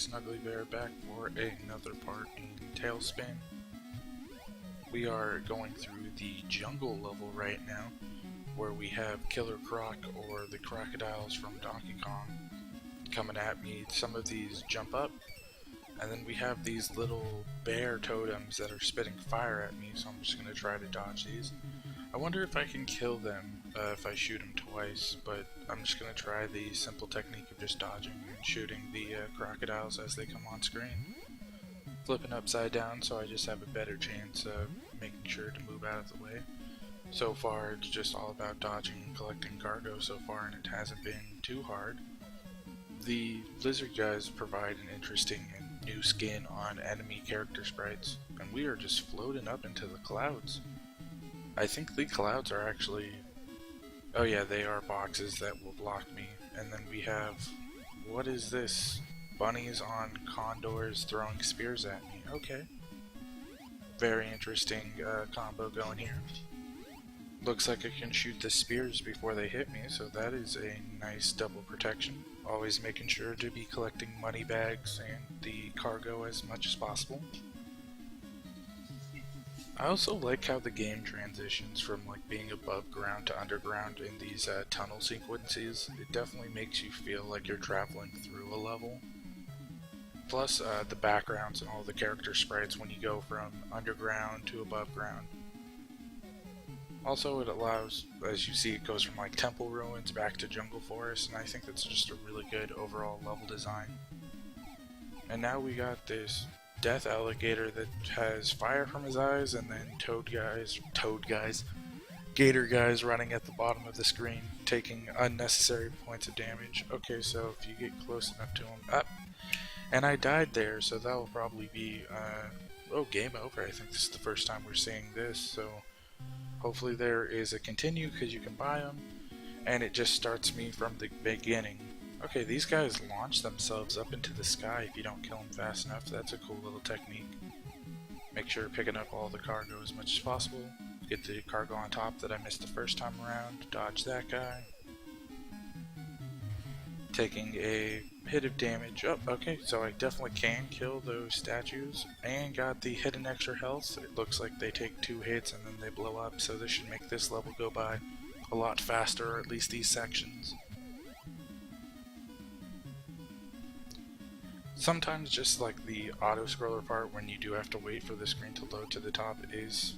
Punksnugglybear back for another part in Tailspin. We are going through the jungle level right now, where we have Killer Croc or the crocodiles from Donkey Kong coming at me. Some of these jump up, and then we have these little bear totems that are spitting fire at me, so I'm just going to try to dodge these. I wonder if I can kill them if I shoot them twice, but I'm just going to try the simple technique of just dodging and shooting the crocodiles as they come on screen. Flipping upside down so I just have a better chance of making sure to move out of the way. So far it's just all about dodging and collecting cargo so far, and it hasn't been too hard. The lizard guys provide an interesting and new skin on enemy character sprites, and we are just floating up into the clouds. I think the clouds are actually... oh yeah, they are boxes that will block me. And then we have... what is this? Bunnies on condors throwing spears at me. Okay. Very interesting combo going here. Looks like I can shoot the spears before they hit me, so that is a nice double protection. Always making sure to be collecting money bags and the cargo as much as possible. I also like how the game transitions from like being above ground to underground in these tunnel sequences. It definitely makes you feel like you're traveling through a level. Plus the backgrounds and all the character sprites when you go from underground to above ground. Also it allows, as you see, it goes from like temple ruins back to jungle forest, and I think that's just a really good overall level design. And now we got this death alligator that has fire from his eyes, and then gator guys running at the bottom of the screen, taking unnecessary points of damage. Okay, so if you get close enough to him, and I died there, so that will probably be, game over. I think this is the first time we're seeing this, so hopefully there is a continue, because you can buy them, and it just starts me from the beginning. Okay, these guys launch themselves up into the sky if you don't kill them fast enough. That's a cool little technique. Make sure you're picking up all the cargo as much as possible. Get the cargo on top that I missed the first time around. Dodge that guy. Taking a hit of damage. Oh, okay, so I definitely can kill those statues. And got the hidden extra health. It looks like they take 2 hits and then they blow up, so this should make this level go by a lot faster, or at least these sections. Sometimes just like the auto-scroller part, when you do have to wait for the screen to load to the top, is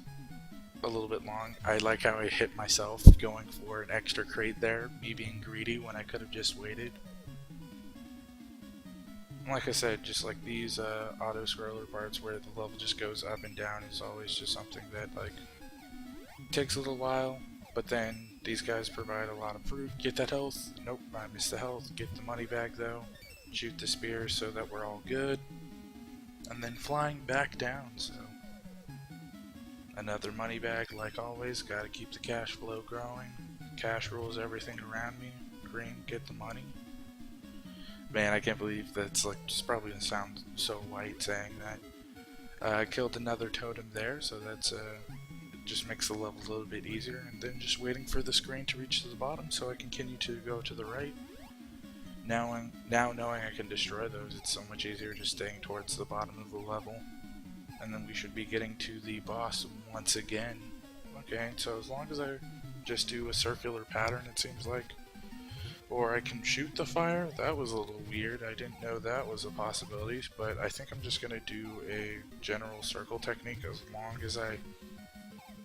a little bit long. I like how I hit myself going for an extra crate there, me being greedy when I could have just waited. Like I said, just like these auto-scroller parts where the level just goes up and down is always just something that like takes a little while, but then these guys provide a lot of fruit. Get that health. Nope, I missed the health. Get the money bag though. Shoot the spear so that we're all good, and then flying back down. So another money bag, like always. Gotta keep the cash flow growing. Cash rules everything around me. Green, get the money. Man, I can't believe that's like just probably gonna sound so white saying that. I killed another totem there, so that's it just makes the level a little bit easier. And then just waiting for the screen to reach to the bottom so I continue to go to the right. Now knowing I can destroy those, it's so much easier just staying towards the bottom of the level. And then we should be getting to the boss once again. Okay, so as long as I just do a circular pattern, it seems like. Or I can shoot the fire. That was a little weird. I didn't know that was a possibility, but I think I'm just going to do a general circle technique as long as I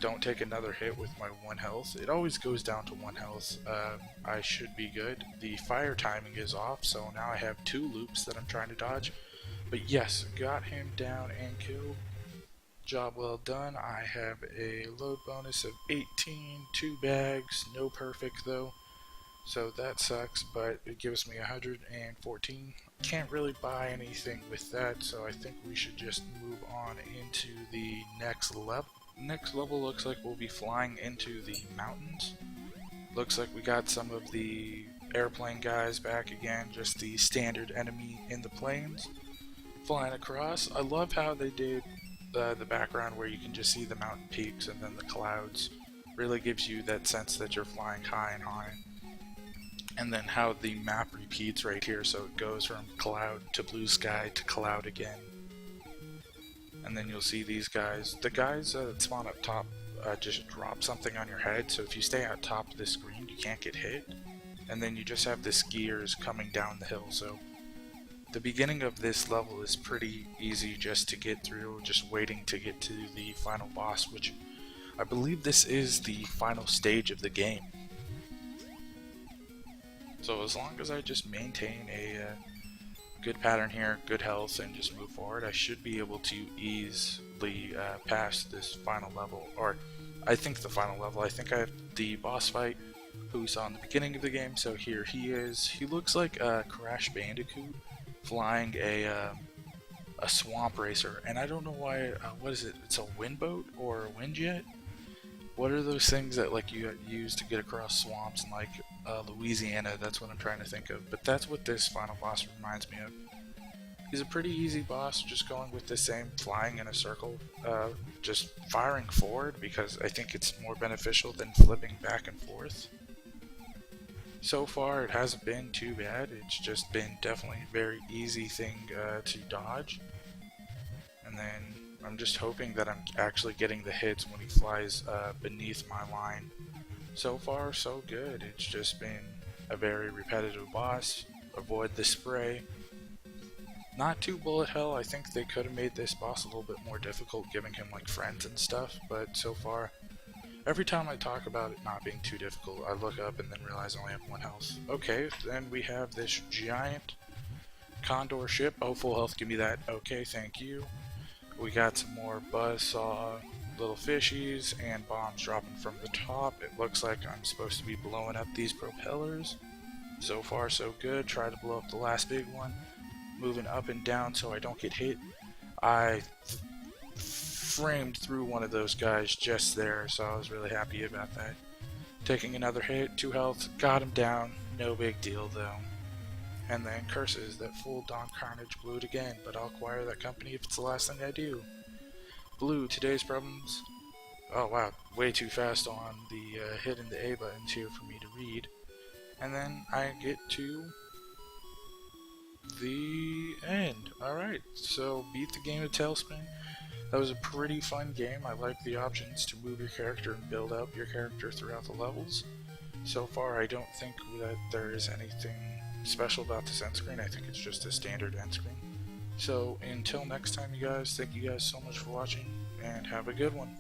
don't take another hit with my 1 health. It always goes down to 1 health. I should be good. The fire timing is off, so now I have 2 loops that I'm trying to dodge. But yes, got him down and killed. Job well done. I have a load bonus of 18, 2 bags, no perfect though. So that sucks, but it gives me 114. Can't really buy anything with that, so I think we should just move on into the next level. Next level looks like we'll be flying into the mountains. Looks like we got some of the airplane guys back again, just the standard enemy in the planes flying across. I love how they did the background where you can just see the mountain peaks and then the clouds. Really gives you that sense that you're flying high and high. and then how the map repeats right here, so it goes from cloud to blue sky to cloud again. And then you'll see these guys, the guys that spawn up top just drop something on your head, so if you stay on top of the screen you can't get hit. And then you just have the skiers coming down the hill, so the beginning of this level is pretty easy just to get through, just waiting to get to the final boss, which I believe this is the final stage of the game. So as long as I just maintain a good pattern here, good health, and just move forward, I should be able to easily pass this final level, or I think the final level. I think I have the boss fight who we saw in the beginning of the game, so here he is. He looks like a Crash Bandicoot flying a swamp racer, and I don't know why, what is it, it's a wind boat or a wind jet? What are those things that like you use to get across swamps in like Louisiana? That's what I'm trying to think of, but that's what this final boss reminds me of. He's a pretty easy boss, just going with the same flying in a circle, just firing forward because I think it's more beneficial than flipping back and forth. So far it hasn't been too bad, it's just been definitely a very easy thing to dodge. And then I'm just hoping that I'm actually getting the hits when he flies beneath my line. So far so good, it's just been a very repetitive boss. Avoid the spray. Not too bullet hell. I think they could have made this boss a little bit more difficult, giving him like friends and stuff, but so far every time I talk about it not being too difficult, I look up and then realize I only have 1 health. Okay, then we have this giant condor ship. Oh, full health, give me that. Okay, thank you. We got some more buzzsaw little fishies and bombs dropping from the top. It looks like I'm supposed to be blowing up these propellers. So far so good. Try to blow up the last big one. Moving up and down so I don't get hit. I framed through one of those guys just there, so I was really happy about that. Taking another hit, 2 health, got him down, no big deal though. And then curses, that fool Don Carnage blew it again, but I'll acquire that company if it's the last thing I do. Blue, today's problems. Oh wow, way too fast on the hitting the A buttons here for me to read. And then I get to the end. Alright, so beat the game of Tailspin. That was a pretty fun game. I like the options to move your character and build up your character throughout the levels. So far I don't think that there is anything special about this end screen. I think it's just a standard end screen. So until next time you guys, thank you guys so much for watching and have a good one.